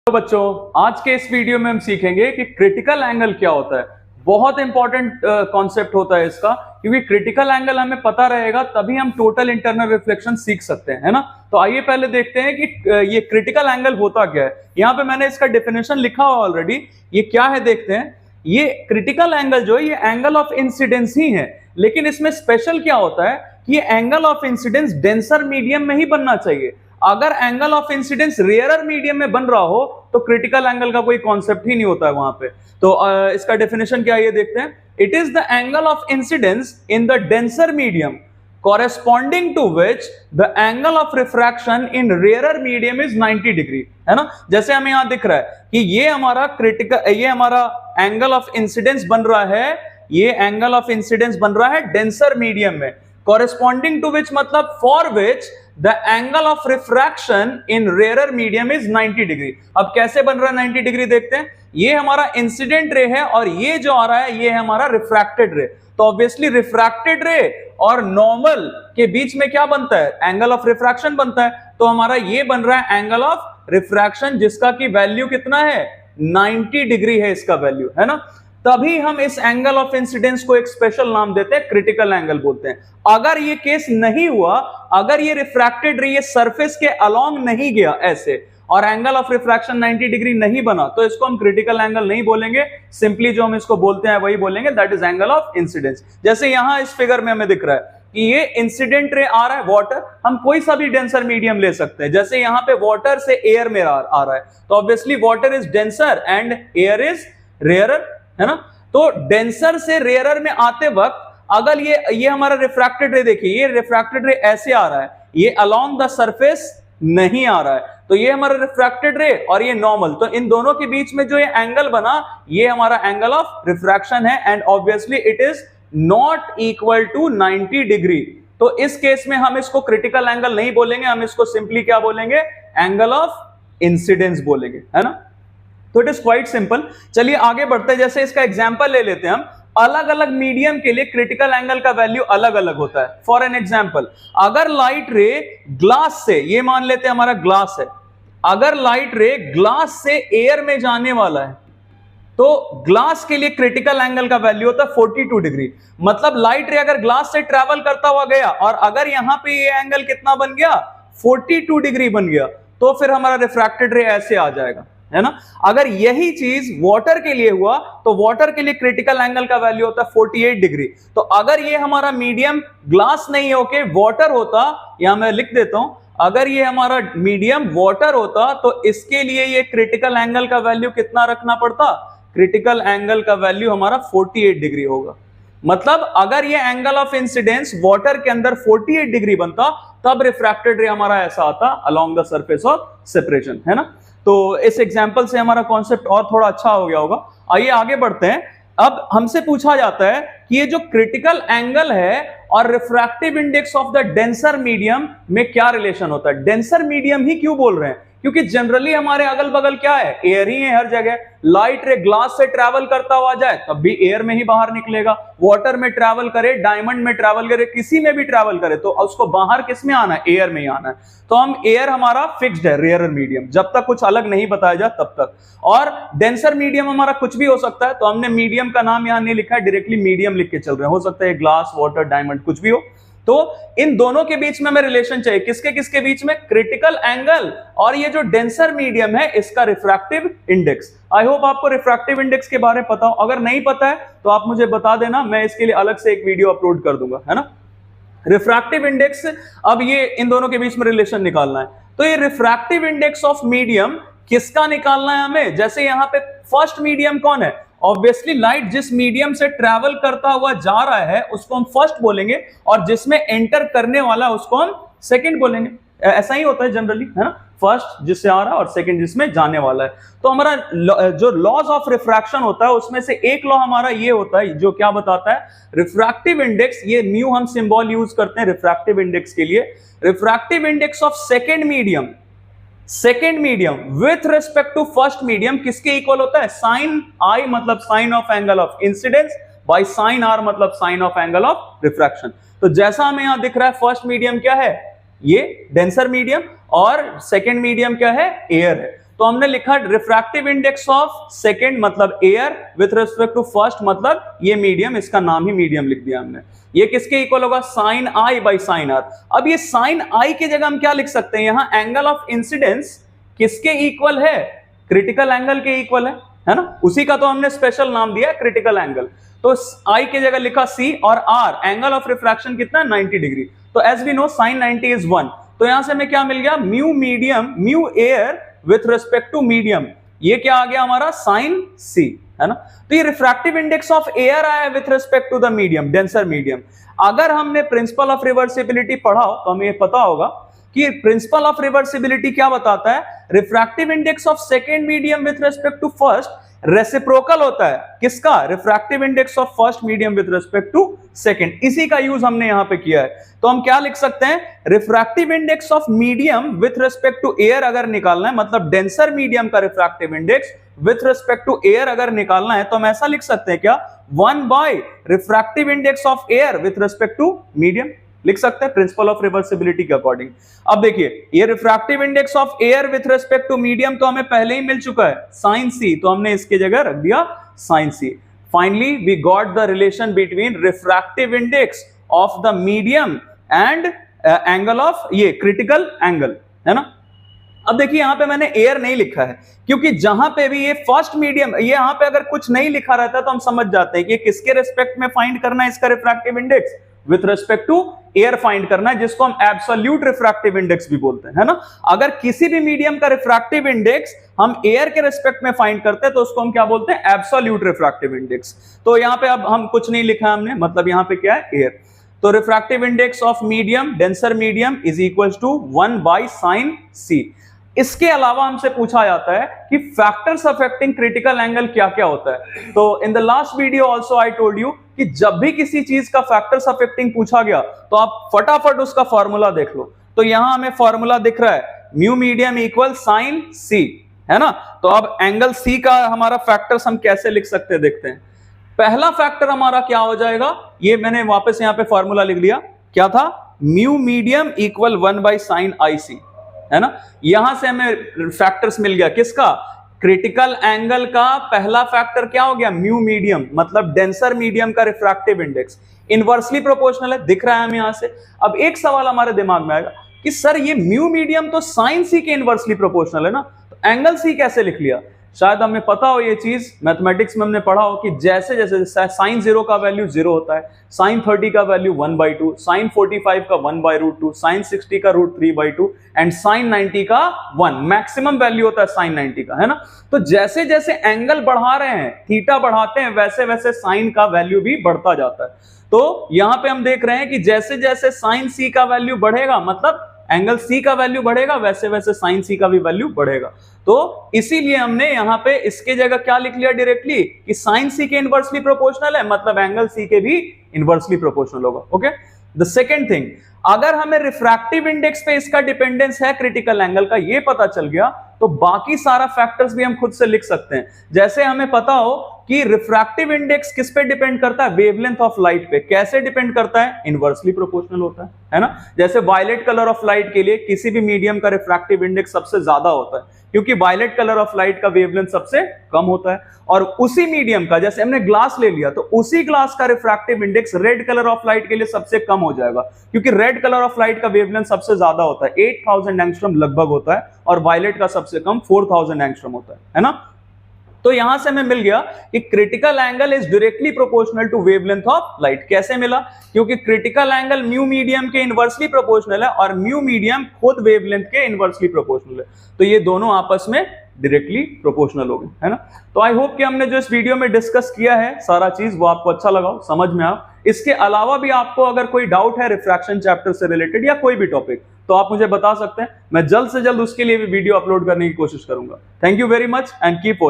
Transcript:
तो बच्चों, आज के इस वीडियो में हम सीखेंगे कि क्रिटिकल एंगल क्या होता है। बहुत इंपॉर्टेंट कॉन्सेप्ट होता है इसका, क्योंकि क्रिटिकल एंगल हमें पता रहेगा तभी हम टोटल इंटरनल रिफ्लेक्शन सीख सकते हैं, है ना। तो आइए पहले देखते हैं कि ये क्रिटिकल एंगल होता क्या है। यहाँ पे मैंने इसका डेफिनेशन लिखा हुआ ऑलरेडी, ये क्या है देखते हैं। ये क्रिटिकल एंगल जो है ये एंगल ऑफ इंसिडेंस ही है, लेकिन इसमें स्पेशल क्या होता है कि ये angle of incidence denser medium में ही बनना चाहिए। अगर angle of incidence rarer medium में बन रहा हो तो क्रिटिकल एंगल का कोई कॉन्सेप्ट ही नहीं होता है वहां पे। तो इसका डेफिनेशन क्या है ये देखते हैं। It is the angle of incidence in the denser medium corresponding to which the angle of refraction in rarer medium is 90 degree, है ना। जैसे हमें यहां दिख रहा है कि ये हमारा एंगल ऑफ इंसिडेंस बन रहा है, ये एंगल ऑफ इंसिडेंस बन रहा है डेंसर मीडियम में। corresponding to which मतलब for which the angle of refraction in rarer medium is 90 degree. अब कैसे बन रहा है 90 डिग्री देखते हैं। ये हमारा इंसिडेंट रे है और ये जो आ रहा है ये है हमारा रिफ्रैक्टेड रे। तो ऑब्वियसली रिफ्रैक्टेड रे और नॉर्मल के बीच में क्या बनता है, एंगल ऑफ रिफ्रैक्शन बनता है। तो हमारा ये बन रहा है एंगल ऑफ रिफ्रैक्शन, जिसका की वैल्यू कितना है 90 डिग्री है इसका वैल्यू, है ना। तभी हम इस एंगल ऑफ इंसिडेंस को एक स्पेशल नाम देते हैं, क्रिटिकल एंगल बोलते हैं। अगर ये केस नहीं हुआ, अगर ये रिफ्रैक्टेड रे ये सरफेस के अलोंग नहीं गया ऐसे और एंगल ऑफ रिफ्रैक्शन 90 डिग्री नहीं बना, तो इसको हम क्रिटिकल एंगल नहीं बोलेंगे। सिंपली जो हम इसको बोलते हैं वही बोलेंगे, that is angle of incidence. जैसे यहां इस फिगर में हमें दिख रहा है कि ये इंसिडेंट रे आ रहा है वाटर, हम कोई सा भी डेंसर मीडियम ले सकते हैं। जैसे यहां पे वाटर से एयर में आ रहा है, तो obviously water is denser and air is rarer, है ना। तो डेंसर से रेयरर में आते वक्त अगर ये हमारा रिफ्रैक्टेड रे देखिए, ये रिफ्रैक्टेड रे ऐसे आ रहा है, ये अलोंग द सरफेस नहीं आ रहा है, तो ये हमारा रिफ्रैक्टेड रे और ये नॉर्मल, तो इन दोनों के बीच में जो ये एंगल बना ये हमारा एंगल ऑफ रिफ्रैक्शन है and obviously it is not equal to 90 degree. तो इस केस में हम इसको क्रिटिकल एंगल नहीं बोलेंगे, हम इसको सिंपली क्या बोलेंगे, एंगल ऑफ इंसिडेंस बोलेंगे, है ना। तो इट इज क्वाइट सिंपल। चलिए आगे बढ़ते हैं। जैसे इसका एग्जांपल ले लेते हैं हम। अलग अलग मीडियम के लिए क्रिटिकल एंगल का वैल्यू अलग अलग होता है। फॉर एन एग्जांपल, अगर लाइट रे ग्लास से, ये मान लेते हैं हमारा ग्लास है, अगर लाइट रे ग्लास से एयर में जाने वाला है तो ग्लास के लिए क्रिटिकल एंगल का वैल्यू होता है 42 डिग्री। मतलब लाइट रे अगर ग्लास से ट्रेवल करता हुआ गया और अगर यहां पे ये एंगल कितना बन गया 42 डिग्री बन गया, तो फिर हमारा रिफ्रैक्टेड रे ऐसे आ जाएगा, है ना। अगर यही चीज वाटर के लिए हुआ तो वाटर के लिए क्रिटिकल एंगल का वैल्यू होता है 48 डिग्री। तो अगर ये हमारा मीडियम ग्लास नहीं होके वाटर होता, यहां मैं लिख देता हूं, अगर ये हमारा मीडियम वाटर होता तो इसके लिए ये क्रिटिकल एंगल का वैल्यू कितना रखना पड़ता, क्रिटिकल एंगल का वैल्यू हमारा 48 डिग्री होगा। मतलब अगर ये एंगल ऑफ इंसिडेंस वाटर के अंदर 48 डिग्री बनता तब रिफ्रैक्टेड रे हमारा ऐसा आता along the surface of separation, है ना। तो इस एग्जांपल से हमारा कॉन्सेप्ट और थोड़ा अच्छा हो गया होगा। आइए आगे बढ़ते हैं। अब हमसे पूछा जाता है कि ये जो क्रिटिकल एंगल है और refractive index of the denser medium में क्या रिलेशन होता है। डेंसर मीडियम ही क्यों बोल रहे हैं, क्योंकि जनरली हमारे अगल बगल क्या है, एयर ही है हर जगह। लाइट रे ग्लास से ट्रैवल करता हुआ जाए तब भी एयर में ही बाहर निकलेगा, वाटर में ट्रैवल करे, डायमंड में ट्रैवल करे, किसी में भी ट्रैवल करे तो उसको बाहर किस में आना है, एयर में ही आना है। तो हम एयर हमारा फिक्स्ड है, रेयरर मीडियम, जब तक कुछ अलग नहीं बताया जाए तब तक। और डेंसर मीडियम हमारा कुछ भी हो सकता है, तो हमने मीडियम का नाम यहां नहीं लिखा है, डायरेक्टली मीडियम लिख के चल रहे हैं। हो सकता है ग्लास, वाटर, डायमंड, कुछ भी हो। तो इन दोनों के बीच में हमें रिलेशन चाहिए, किसके किसके बीच में, क्रिटिकल एंगल और ये जो डेंसर मीडियम है इसका रिफ्रैक्टिव इंडेक्स। आई होप आपको रिफ्रैक्टिव इंडेक्स के बारे में पता हो। अगर नहीं पता है तो आप मुझे बता देना, मैं इसके लिए अलग से एक वीडियो अपलोड कर दूंगा, है ना। रिफ्रैक्टिव इंडेक्स, अब ये इन दोनों के बीच में रिलेशन निकालना है। तो ये रिफ्रैक्टिव इंडेक्स ऑफ मीडियम किसका निकालना है हमें। जैसे यहां पे फर्स्ट मीडियम कौन है, ऑब्वियसली लाइट जिस मीडियम से ट्रैवल करता हुआ जा रहा है उसको हम फर्स्ट बोलेंगे और जिसमें एंटर करने वाला उसको हम सेकंड बोलेंगे। ऐसा ही होता है जनरली, है ना। फर्स्ट जिससे आ रहा है और सेकंड जिसमें जाने वाला है। तो हमारा जो लॉज ऑफ रिफ्रैक्शन होता है उसमें से एक लॉ हमारा ये होता है जो क्या बताता है, रिफ्रैक्टिव इंडेक्स, ये म्यू हम सिंबल यूज करते हैं रिफ्रैक्टिव इंडेक्स के लिए। Refractive index of second medium with respect to first medium किसके इक्वल होता है, साइन आई मतलब sine of angle of incidence by sine r मतलब sine of angle of refraction. तो जैसा हमें यहां दिख रहा है फर्स्ट मीडियम क्या है, ये डेंसर मीडियम और सेकंड मीडियम क्या है, एयर है। तो हमने लिखा रिफ्रैक्टिव इंडेक्स ऑफ सेकंड मतलब air with respect to first मतलब ये मीडियम, इसका नाम ही मीडियम लिख दिया हमने। ये किसके इक्वल होगा? Sine i by sine r. अब ये साइन आई की जगह हम क्या लिख सकते हैं? यहां एंगल ऑफ इंसिडेंस किसके इक्वल है? क्रिटिकल एंगल के इक्वल है ना? उसी का तो हमने स्पेशल नाम दिया क्रिटिकल एंगल। तो आई की जगह लिखा सी और आर एंगल ऑफ रिफ्रैक्शन कितना है? 90 डिग्री। तो as we know sine 90 is 1। तो यहां से हमें क्या मिल गया? Mu medium, mu air with respect to medium, ये क्या आ गया हमारा? साइन सी, है ना? तो ये रिफ्रैक्टिव इंडेक्स ऑफ एयर आया with respect to the medium, denser medium. अगर हमने प्रिंसिपल ऑफ रिवर्सिबिलिटी पढ़ा हो तो हमें ये पता होगा कि प्रिंसिपल ऑफ रिवर्सिबिलिटी क्या बताता है? Refractive index of second medium with respect to first reciprocal होता है किसका? Refractive index of first medium with respect to second. इसी का यूज हमने यहां पे किया है। तो हम क्या लिख सकते हैं? Refractive index of medium with respect to air अगर निकालना है, मतलब डेंसर मीडियम का refractive index with respect to air अगर निकालना है, तो हम ऐसा लिख सकते हैं क्या? 1 by refractive index of air with respect to medium लिख सकते हैं प्रिंसिपल ऑफ रिवर्सिबिलिटी के अकॉर्डिंग। अब देखिए ये refractive index of air with respect to medium तो हमें पहले ही मिल चुका है, साइन सी, तो हमने इसकी जगह रख दिया sine C. Finally we got the relation between refractive index of the medium and angle of ये क्रिटिकल एंगल, है ना? अब देखिए यहां पे मैंने एयर नहीं लिखा है क्योंकि जहां पे भी ये फर्स्ट मीडियम, ये यहां पे अगर कुछ नहीं लिखा रहता तो हम समझ जाते हैं कि किसके रिस्पेक्ट में फाइंड करना है इसका refractive index? With respect to air find करना है, जिसको हम एब्सोल्यूट रिफ्रैक्टिव इंडेक्स भी बोलते हैं, है ना? अगर किसी भी मीडियम का रिफ्रैक्टिव इंडेक्स हम एयर के रिस्पेक्ट में फाइंड करते हैं तो उसको हम क्या बोलते हैं? Absolute refractive index. तो यहां पे अब हम कुछ नहीं लिखा है हमने, मतलब यहां पे क्या है? एयर। तो refractive index of medium, denser medium is equal to 1 by sine c. इसके अलावा हमसे पूछा जाता है कि फैक्टर्स अफेक्टिंग क्रिटिकल एंगल क्या क्या होता है। तो in the last video also I told you कि जब भी किसी चीज का फैक्टर्स अफेक्टिंग पूछा गया तो आप फटाफट उसका फॉर्मूला देख लो। तो यहां हमें फॉर्मूला दिख रहा है, म्यू मीडियम इक्वल साइन सी, है ना? तो अब एंगल सी का हमारा फैक्टर्स हम कैसे लिख सकते हैं देखते हैं। पहला फैक्टर हमारा क्या हो जाएगा? ये मैंने वापस यहां पे फॉर्मूला लिख लिया, क्या था? Mu medium equal 1 by sine i c, है ना? यहां से हमें फैक्टर्स मिल गया किसका? क्रिटिकल एंगल का पहला फैक्टर क्या हो गया? म्यू मीडियम, मतलब डेंसर मीडियम का रिफ्रैक्टिव इंडेक्स इनवर्सली प्रोपोर्शनल है, दिख रहा है हमें यहां से। अब एक सवाल हमारे दिमाग में आएगा कि सर ये म्यू मीडियम तो साइन सी के इनवर्सली प्रोपोर्शनल है ना, तो एंगल सी कैसे लिख लिया? शायद हमें पता हो ये चीज, मैथमेटिक्स में हमने पढ़ा हो कि जैसे जैसे साइन 0 का वैल्यू 0 होता है, साइन 30 का वैल्यू 1/2, साइन 45 का 1/√2, साइन 60 का √3/2 एंड साइन 90 का 1, मैक्सिमम वैल्यू होता है साइन 90 का, है ना? तो जैसे जैसे एंगल बढ़ा रहे हैं, थीटा बढ़ाते हैं, वैसे वैसे साइन का वैल्यू भी बढ़ता जाता है। तो यहां पे हम देख रहे हैं कि जैसे जैसे साइन सी का वैल्यू बढ़ेगा, मतलब एंगल सी का वैल्यू बढ़ेगा, वैसे वैसे साइन सी का भी वैल्यू बढ़ेगा। तो इसीलिए हमने यहां पे इसके जगह क्या लिख लिया डायरेक्टली कि साइन सी के इनवर्सली प्रोपोर्शनल है, मतलब एंगल सी के भी इनवर्सली प्रोपोर्शनल होगा। ओके, द सेकेंड थिंग, अगर हमें रिफ्रैक्टिव इंडेक्स पे इसका डिपेंडेंस है क्रिटिकल एंगल का, ये पता चल गया तो बाकी सारा फैक्टर्स भी हम खुद से लिख सकते हैं। जैसे हमें पता हो कि रिफ्रैक्टिव इंडेक्स किस पे डिपेंड करता है? वेवलेंथ ऑफ लाइट पे। कैसे डिपेंड करता है? इनवर्सली प्रोपोर्शनल होता है ना? जैसे वायलेट कलर ऑफ लाइट के लिए किसी भी मीडियम का रिफ्रैक्टिव इंडेक्स सबसे ज्यादा होता है क्योंकि वायलेट कलर ऑफ लाइट का वेवलेंथ सबसे कम होता है, और उसी मीडियम का, जैसे हमने ग्लास ले लिया तो उसी ग्लास का refractive index red colour of light के लिए सबसे कम हो जाएगा क्योंकि रेड कलर ऑफ लाइट का वेवलेंथ सबसे ज्यादा होता है, 8000 एंगस्ट्रॉम लगभग होता है, और वायलेट का सबसे कम 4000 एंगस्ट्रॉम होता है ना? तो यहां से हमें मिल गया कि critical angle is directly proportional to wavelength of light. कैसे मिला? क्योंकि क्रिटिकल एंगल म्यू मीडियम के इनवर्सली प्रोपोर्शनल है और म्यू मीडियम खुद वेवलेंथ के इनवर्सली प्रोपोर्शनल है, तो ये दोनों आपस में डायरेक्टली प्रोपोर्शनल हो गए, है ना? तो आई होप कि हमने जो इस वीडियो में डिस्कस किया है सारा चीज वो आपको अच्छा लगा, समझ में आ। इसके अलावा भी आपको अगर कोई डाउट है रिफ्रैक्शन चैप्टर से रिलेटेड या कोई भी टॉपिक, तो आप मुझे बता सकते हैं। मैं जल्द से जल्द उसके लिए भी वीडियो अपलोड करने की कोशिश करूंगा। Thank you very much and keep watching.